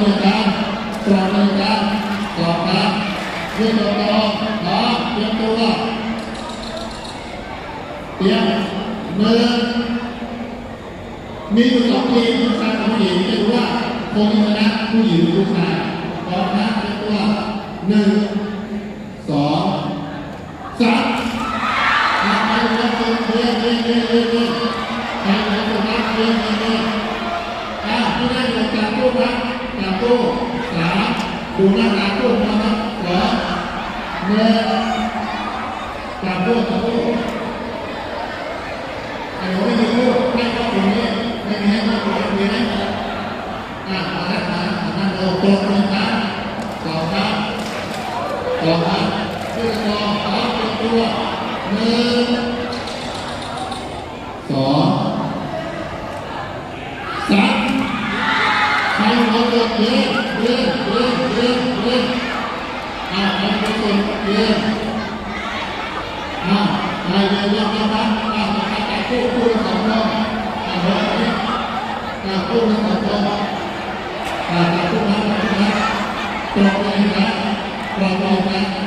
เลยกันตรวจเลยกันตรวจกันยืนตรงพร้อมเตรียมตัวเตรียมมือมีอยู่2 ทีมผู้ชายกับผู้หญิงจะรู้ว่าคนชนะผู้หญิงหรือผู้ชายพร้อมนะเตรียมตัว1 2 3ไปแล้วเดินไปแล้วตัวนักเดินผู้ได้ดูการตู้นะการตู้3ดูหน้าการตู้นะครับ2 1การตู้ไอ้ผมไม่มีตู้ไม่ต้องตรงนี้ไม่มีให้มาตรงนี้นะมาแล้วมาเราตรงนะครับ2 ครับ2 ครับชื่อตองพร้อมเป็นตัว1 2 3ใครหัวเกิดเดินใครเป็นคนเดินใครเดินรอบนะครับจับคู่ละ2 รอบจับคู่ละ2 รอบจับคู่นะตรงเลยนะตรงเลยนะ